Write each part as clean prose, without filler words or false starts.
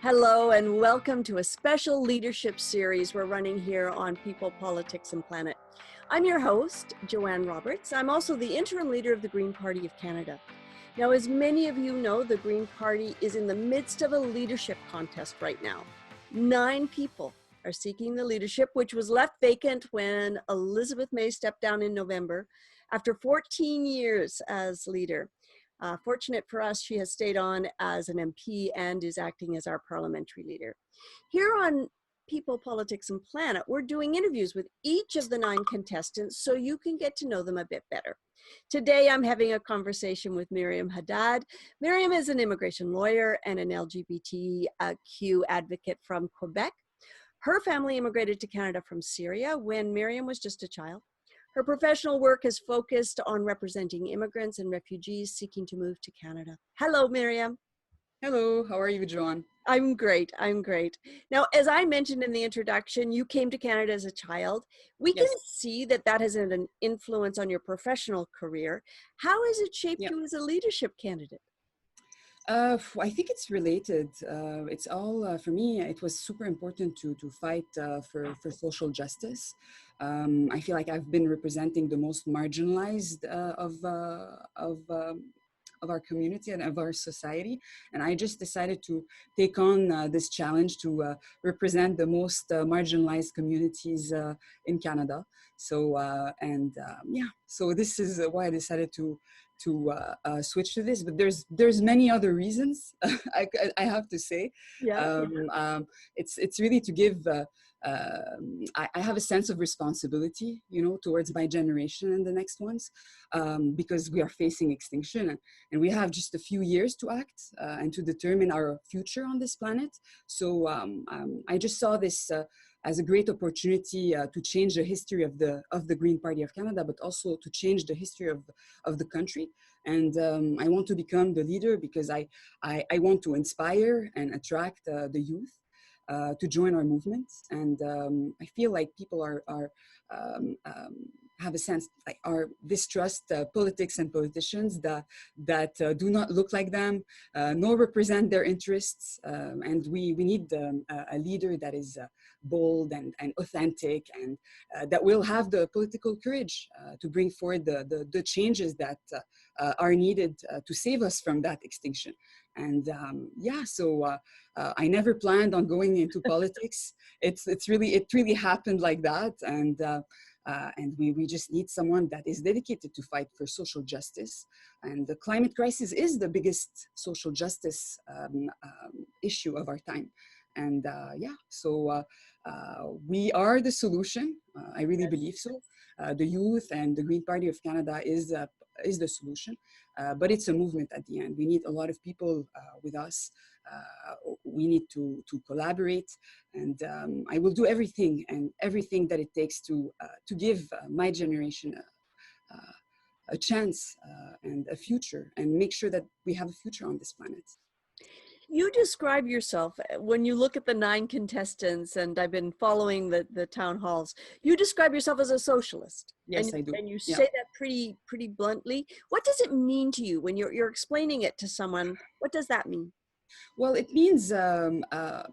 Hello and welcome to a special leadership series we're running here on People, Politics and Planet. I'm your host, Joanne Roberts. I'm also the interim leader of the Green Party of Canada. Now, as many of you know, the Green Party is in the midst of a leadership contest right now. 9 people are seeking the leadership, which was left vacant when Elizabeth May stepped down in November after 14 years as leader. Fortunate for us, she has stayed on as an MP and is acting as our parliamentary leader. Here on People, Politics and Planet, we're doing interviews with each of the 9 contestants so you can get to know them a bit better. Today, I'm having a conversation with Meryam Haddad. Meryam is an immigration lawyer and an LGBTQ advocate from Quebec. Her family immigrated to Canada from Syria when Meryam was just a child. Her professional work is focused on representing immigrants and refugees seeking to move to Canada. Hello, Meryam. Hello, how are you, Joanne? I'm great. Now, as I mentioned in the introduction, you came to Canada as a child. We can see that that has an influence on your professional career. How has it shaped you as a leadership candidate? I think it's related. It's all, for me, it was super important to fight for social justice. I feel like I've been representing the most marginalized of our community and of our society. And I just decided to take on this challenge to represent the most marginalized communities in Canada. So, so this is why I decided to switch to this, but there's many other reasons. I have to say, it's really to give. I have a sense of responsibility, towards my generation and the next ones, because we are facing extinction, and we have just a few years to act and to determine our future on this planet. So I just saw this as a great opportunity to change the history of the Green Party of Canada, but also to change the history of the country. And I want to become the leader because I want to inspire and attract the youth to join our movement. And I feel like people have a sense, like, distrust politics and politicians that do not look like them, nor represent their interests. And we need a leader that is bold and authentic, and that will have the political courage to bring forward the changes that are needed to save us from that extinction. And so I never planned on going into politics. It really happened like that, and we just need someone that is dedicated to fight for social justice. And the climate crisis is the biggest social justice issue of our time. And so we are the solution. I really believe so. The youth and the Green Party of Canada is the solution, but it's a movement at the end. We need a lot of people with us. We need to collaborate, and I will do everything that it takes to give my generation a chance and a future, and make sure that we have a future on this planet. You describe yourself, when you look at the 9 contestants, and I've been following the town halls, you describe yourself as a socialist. Yes, I do. And you say that pretty bluntly. What does it mean to you when you're explaining it to someone? What does that mean? Well, it means, at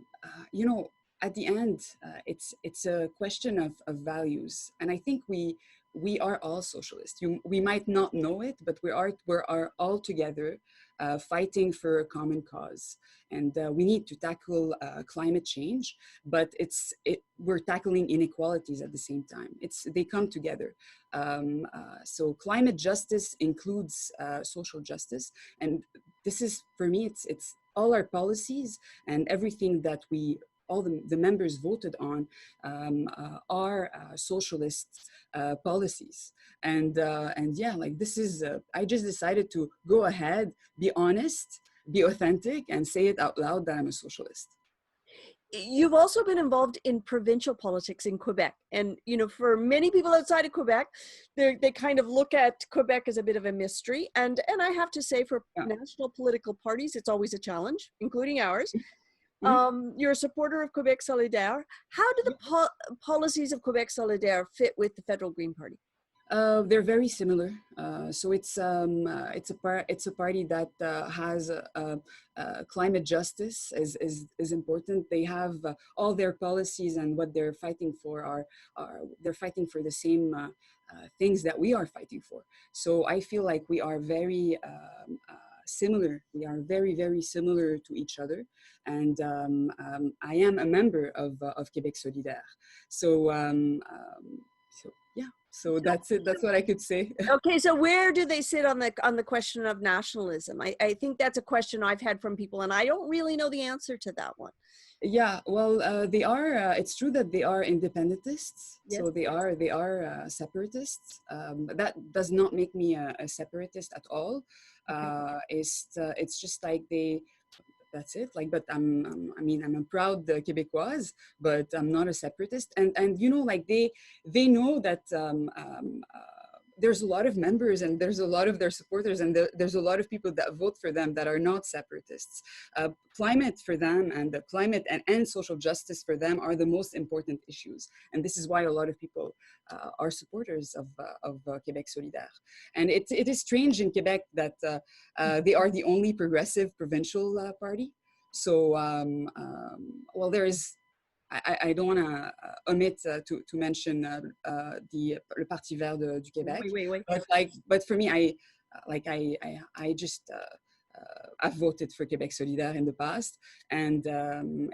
the end, it's a question of values. And I think we are all socialists. We might not know it, but we are all together fighting for a common cause. And we need to tackle climate change, but we're tackling inequalities at the same time. They come together. So climate justice includes social justice. And this is, for me, it's all our policies and everything that all the members voted on are socialist policies. And this is, I just decided to go ahead, be honest, be authentic, and say it out loud that I'm a socialist. You've also been involved in provincial politics in Quebec. And, for many people outside of Quebec, they kind of look at Quebec as a bit of a mystery. And I have to say, for national political parties, it's always a challenge, including ours. You're a supporter of Quebec Solidaire. How do the policies of Quebec Solidaire fit with the federal Green Party? They're very similar. So it's a party that has climate justice is important. They have all their policies, and what they're fighting for are they're fighting for the same things that we are fighting for. So I feel like we are very similar. We are very, very similar to each other. And I am a member of Québec Solidaire. So yeah, so that's it. That's what I could say. Okay, so where do they sit on the question of nationalism? I think that's a question I've had from people, and I don't really know the answer to that one. Yeah, well, they are. It's true that they are independentists. Yes. So they are separatists. But that does not make me a separatist at all. It's just like they. That's it. Like, but I mean, I'm a proud Quebecoise, but I'm not a separatist. And you know, like they know that there's a lot of members, and there's a lot of their supporters, and there's a lot of people that vote for them that are not separatists. Climate for them, and the climate and social justice for them are the most important issues. And this is why a lot of people are supporters of Québec Solidaire. And it is strange in Quebec that they are the only progressive provincial party. So, well, there is. I don't want to omit to mention le Parti Vert du Québec. Wait. But for me, I just I've voted for Québec Solidaire in the past, and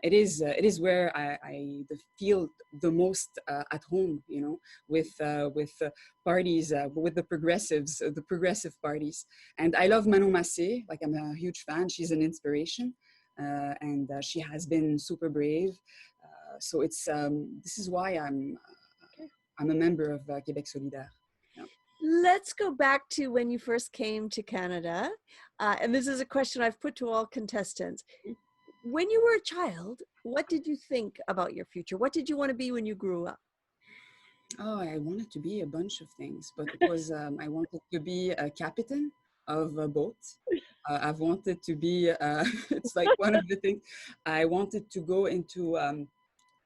it is where I feel the most at home, you know, with parties, with the progressives, the progressive parties. And I love Manon Massé. Like, I'm a huge fan. She's an inspiration, and she has been super brave. So it's this is why I'm a member of Québec Solidaire. Yeah. Let's go back to when you first came to Canada. And this is a question I've put to all contestants. When you were a child, what did you think about your future? What did you want to be when you grew up? Oh, I wanted to be a bunch of things, but it was I wanted to be a captain of a boat. I've wanted to be, it's like one of the things, I wanted to go into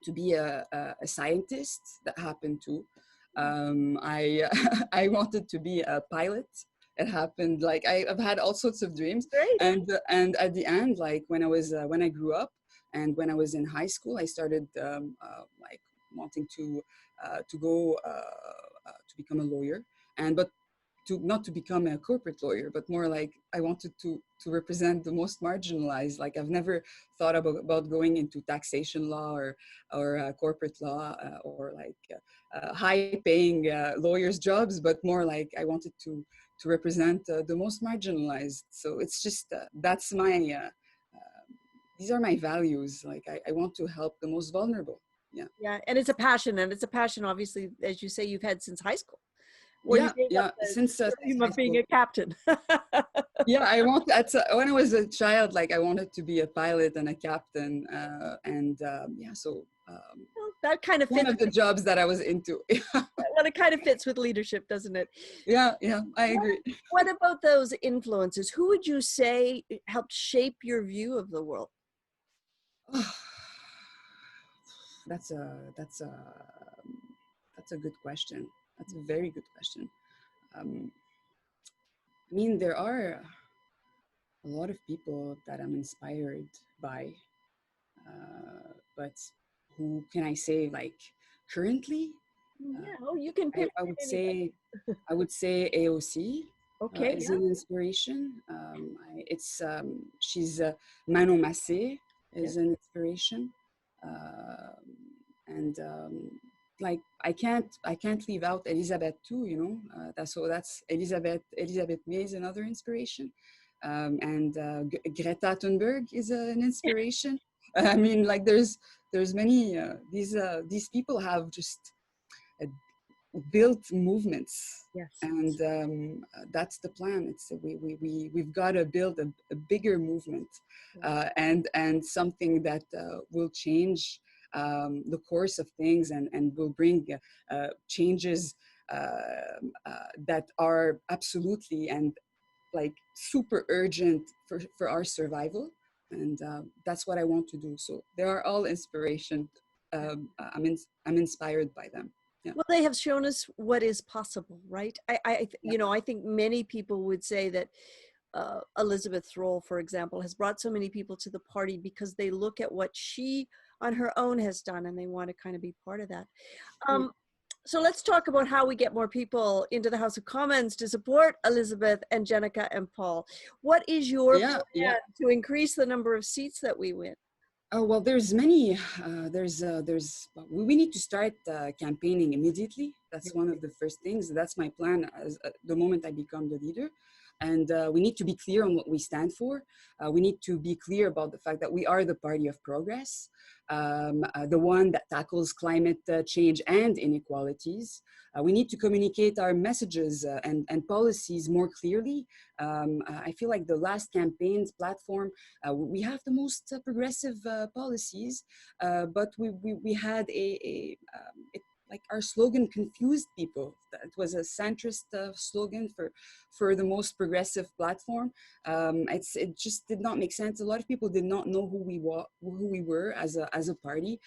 to be a scientist. That happened too. I I wanted to be a pilot. It happened. Like, I've had all sorts of dreams. Great. And at the end, like when I grew up and when I was in high school, I started like wanting to go to become a lawyer, but not to become a corporate lawyer, but more like I wanted to represent the most marginalized. Like, I've never thought about going into taxation law or corporate law or like high paying lawyers jobs, but more like I wanted to represent the most marginalized. So it's just that's my these are my values. Like, I want to help the most vulnerable. Yeah, and it's a passion, obviously, as you say, you've had since high school. Since dream of being a captain. Yeah, I want. When I was a child, like, I wanted to be a pilot and a captain, So Well, that kind of fits. One of the jobs that I was into. Well, it kind of fits with leadership, doesn't it? Yeah, I agree. What about those influences? Who would you say helped shape your view of the world? That's a good question. That's a very good question. I mean, there are a lot of people that I'm inspired by, but who can I say, like, currently? Yeah, you can pick. I would say AOC. Okay, is an inspiration. She's Manon Massé is an inspiration, and like, I can't leave out Elizabeth too. You know, that's Elizabeth May is another inspiration, and Greta Thunberg is an inspiration. I mean, like, there's many these people have just built movements. Yes. And that's the plan. We've got to build a bigger movement, and something that will change the course of things, and will bring changes that are absolutely and like super urgent for our survival. And that's what I want to do. So they are all inspiration. I'm inspired by them. Yeah. Well, they have shown us what is possible, right? You know, I think many people would say that Elizabeth's role, for example, has brought so many people to the party because they look at what she on her own has done and they want to kind of be part of that. So let's talk about how we get more people into the House of Commons to support Elizabeth and Jenica and Paul. What is your plan to increase the number of seats that we win? Oh, well, there's many, we need to start campaigning immediately. That's one of the first things. That's my plan as the moment I become the leader. And we need to be clear on what we stand for. We need to be clear about the fact that we are the party of progress, the one that tackles climate change and inequalities. We need to communicate our messages and policies more clearly. I feel like the last campaign's platform, we have the most progressive policies, but we had like our slogan confused people. It was a centrist slogan for the most progressive platform. It just did not make sense. A lot of people did not know who we were as a party.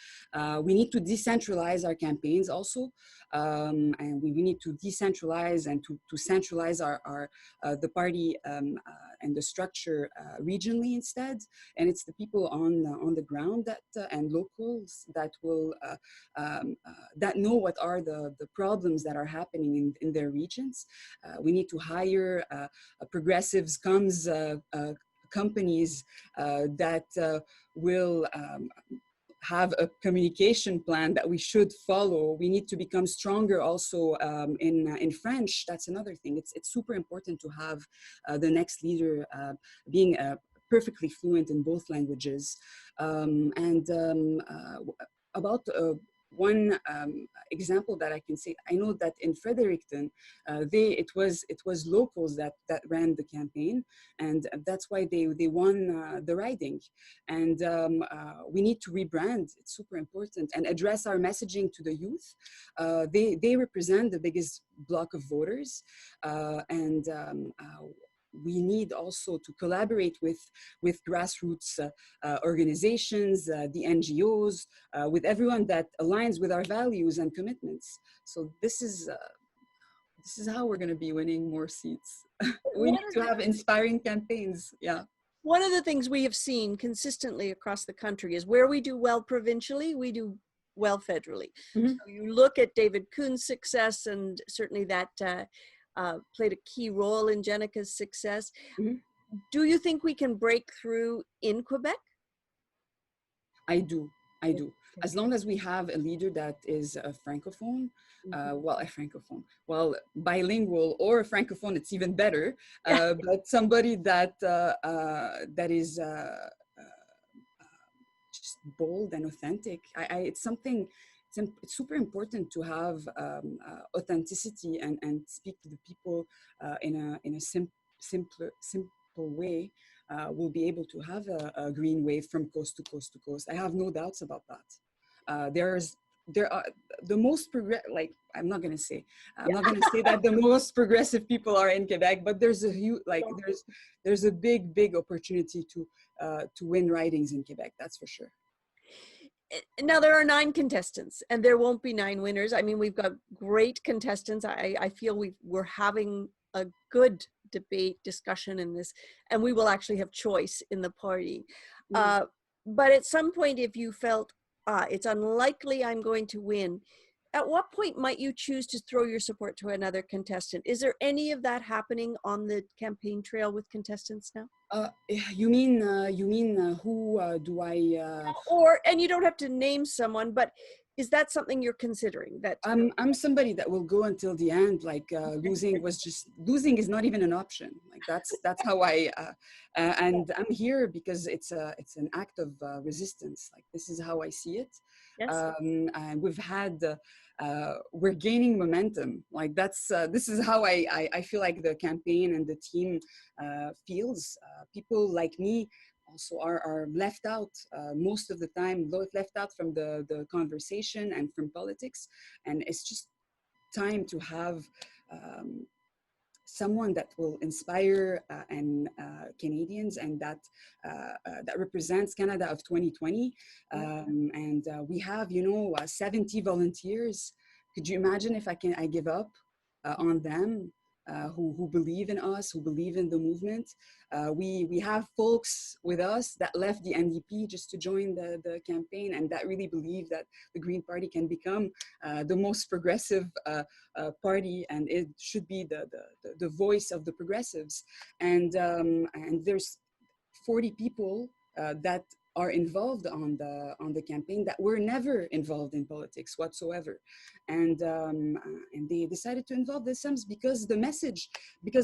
We need to decentralize our campaigns also, and we need to decentralize and to centralize our the party and the structure regionally instead. And it's the people on the ground that and locals that will that know what are the problems that are happening in their regions. We need to hire progressives companies that will have a communication plan that we should follow. We need to become stronger also in French. That's another thing. It's super important to have the next leader being perfectly fluent in both languages. About one example that I can say, I know that in Fredericton, it was locals that ran the campaign, and that's why they won the riding. And we need to rebrand. It's super important and address our messaging to the youth. They represent the biggest block of voters, and we need also to collaborate with grassroots organizations, the NGOs, with everyone that aligns with our values and commitments. So this is how we're going to be winning more seats. We need to have inspiring campaigns. Yeah. One of the things we have seen consistently across the country is where we do well provincially, we do well federally. Mm-hmm. So you look at David Kuhn's success, and certainly that played a key role in Jenica's success. Mm-hmm. Do you think we can break through in Quebec? I do. As long as we have a leader that is a francophone, bilingual or a francophone, it's even better. But somebody that is just bold and authentic. It's super important to have authenticity and speak to the people in a simple way. We'll be able to have a green wave from coast to coast to coast. I have no doubts about that. There are the most I'm not going to say that the most progressive people are in Quebec, but there's a huge there's a big opportunity to win ridings in Quebec. That's for sure. Now there are 9 contestants, and there won't be 9 winners. I mean, we've got great contestants. I feel we're having a good debate discussion in this, and we will actually have choice in the party. But at some point, if you felt it's unlikely I'm going to win, at what point might you choose to throw your support to another contestant? Is there any of that happening on the campaign trail with contestants now? You mean who do I? And you don't have to name someone, but is that something you're considering? That I'm somebody that will go until the end. Like losing is not even an option. Like that's how I and I'm here because it's an act of resistance. Like this is how I see it. Yes. And we've had we're gaining momentum. Like this is how I feel like the campaign and the team feels. People like me also are left out most of the time, left out from the conversation and from politics. And it's just time to have someone that will inspire Canadians and that represents Canada of 2020. And we have, 70 volunteers Could you imagine if I give up on them, who believe in us, who believe in the movement? We have folks with us that left the NDP just to join the campaign, and that really believe that the Green Party can become the most progressive party, and it should be the voice of the progressives. And there's 40 people that are involved on the campaign that were never involved in politics whatsoever, and they decided to involve themselves because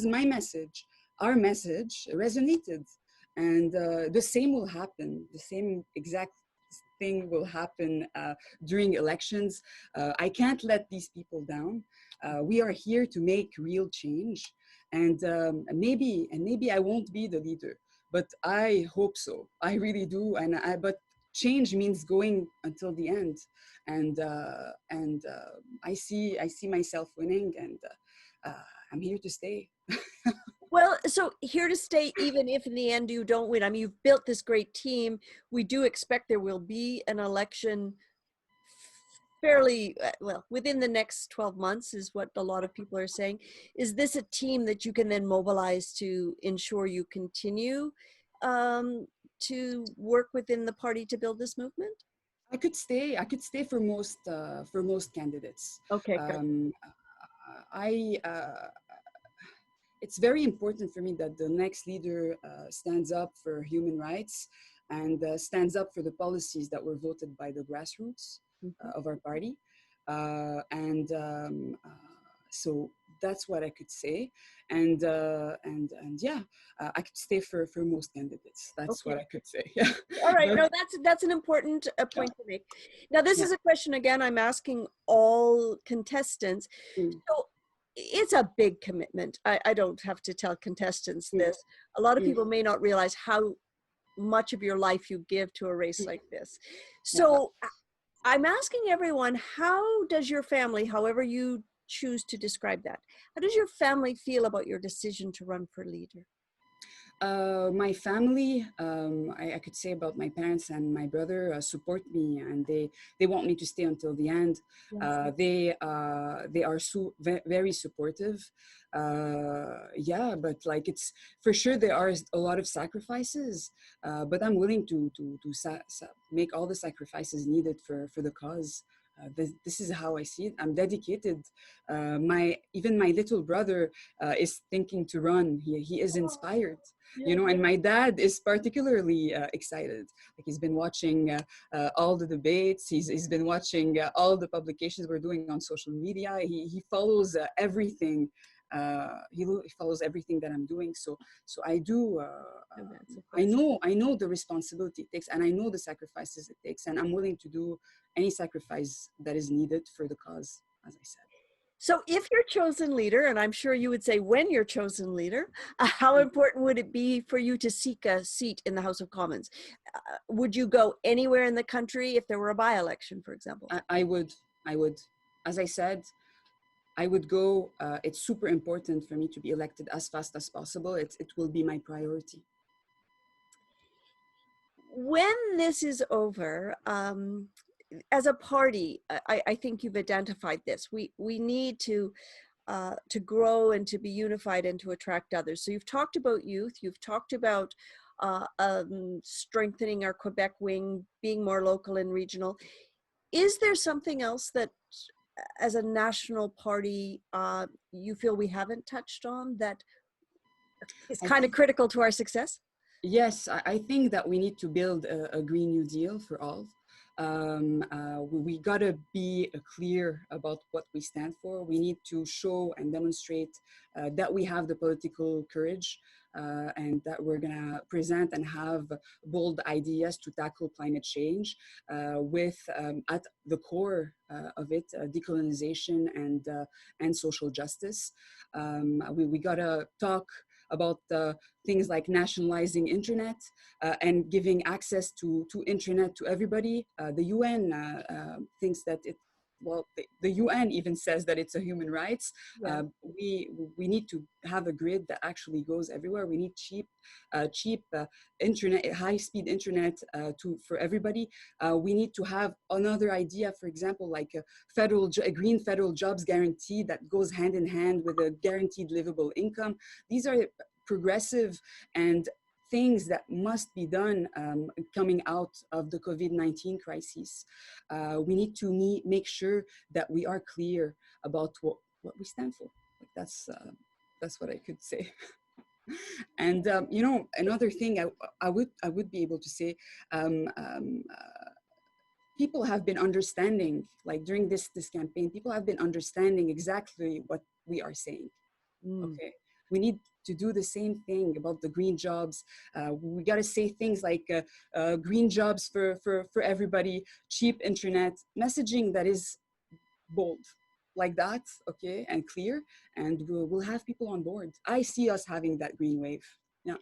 my message, our message, resonated, and the same will happen. The same exact thing will happen during elections. I can't let these people down. We are here to make real change, and maybe I won't be the leader. But I hope so. I really do. But change means going until the end, and I see myself winning, and I'm here to stay. Well, so here to stay, even if in the end you don't win. I mean, you've built this great team. We do expect there will be an election fairly well within the next 12 months, is what a lot of people are saying. Is this a team that you can then mobilize to ensure you continue to work within the party to build this movement? I could stay for most candidates. Okay, good. It's very important for me that the next leader stands up for human rights and stands up for the policies that were voted by the grassroots of our party. So that's what I could say. And yeah, I could stay for most candidates. That's what I could say. Yeah. All right. No, that's an important point to make. Now, this is a question, again, I'm asking all contestants. So it's a big commitment. I don't have to tell contestants this. A lot of people may not realize how much of your life you give to a race like this. So I'm asking everyone, how does your family, however you choose to describe that, how does your family feel about your decision to run for leader? My family, I could say about my parents and my brother, support me, and they want me to stay until the end. Yes. They are very supportive. Yeah, but like, it's for sure there are a lot of sacrifices, but I'm willing to make all the sacrifices needed for the cause. This is how I see it. I'm dedicated. Even my little brother is thinking to run. He is inspired, you know, and my dad is particularly excited. Like, he's been watching all the debates. He's been watching all the publications we're doing on social media. He follows everything. He follows everything that I'm doing. So I do. I know the responsibility it takes, and I know the sacrifices it takes, and I'm willing to do any sacrifice that is needed for the cause, as I said. So if you're chosen leader, and I'm sure you would say when you're chosen leader, how important would it be for you to seek a seat in the House of Commons? Would you go anywhere in the country if there were a by-election, for example? I would. As I said, I would go. It's super important for me to be elected as fast as possible. It will be my priority. When this is over, as a party, I think you've identified this. We need to grow and to be unified and to attract others. So you've talked about youth. You've talked about strengthening our Quebec wing, being more local and regional. Is there something else that, as a national party, you feel we haven't touched on that is kind of critical to our success? Yes, I think that we need to build a Green New Deal for all. We gotta be clear about what we stand for. We need to show and demonstrate that we have the political courage and that we're gonna present and have bold ideas to tackle climate change with at the core of it, decolonization and social justice. We gotta talk about things like nationalizing internet and giving access to internet to everybody. The UN thinks that well, the UN even says that it's a human rights. Yeah. We need to have a grid that actually goes everywhere. We need cheap internet, high-speed internet for everybody. We need to have another idea, for example, like a green federal jobs guarantee that goes hand in hand with a guaranteed livable income. These are progressive and things that must be done coming out of the COVID-19 crisis. We need to make sure that we are clear about what we stand for. Like that's what I could say. And you know, another thing I would be able to say, people have been understanding, like during this campaign, people have been understanding exactly what we are saying. Okay, we need to do the same thing about the green jobs. We got to say things like green jobs for everybody, cheap internet, messaging that is bold like that, okay, and clear, and we'll have people on board. I see us having that green wave. Yeah.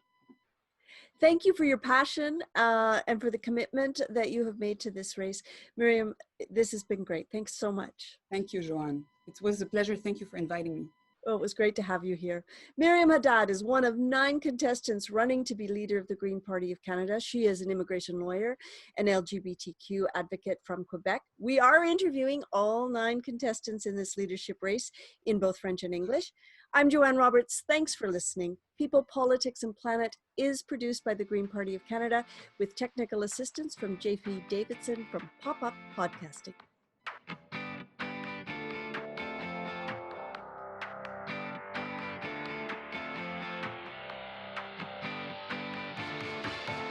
Thank you for your passion and for the commitment that you have made to this race. Meryam, this has been great. Thanks so much. Thank you, Joanne. It was a pleasure. Thank you for inviting me. Oh, it was great to have you here. Meryam Haddad is one of 9 contestants running to be leader of the Green Party of Canada. She is an immigration lawyer, an LGBTQ advocate from Quebec. We are interviewing all 9 contestants in this leadership race in both French and English. I'm Joanne Roberts. Thanks for listening. People, Politics and Planet is produced by the Green Party of Canada with technical assistance from JP Davidson from Pop Up Podcasting.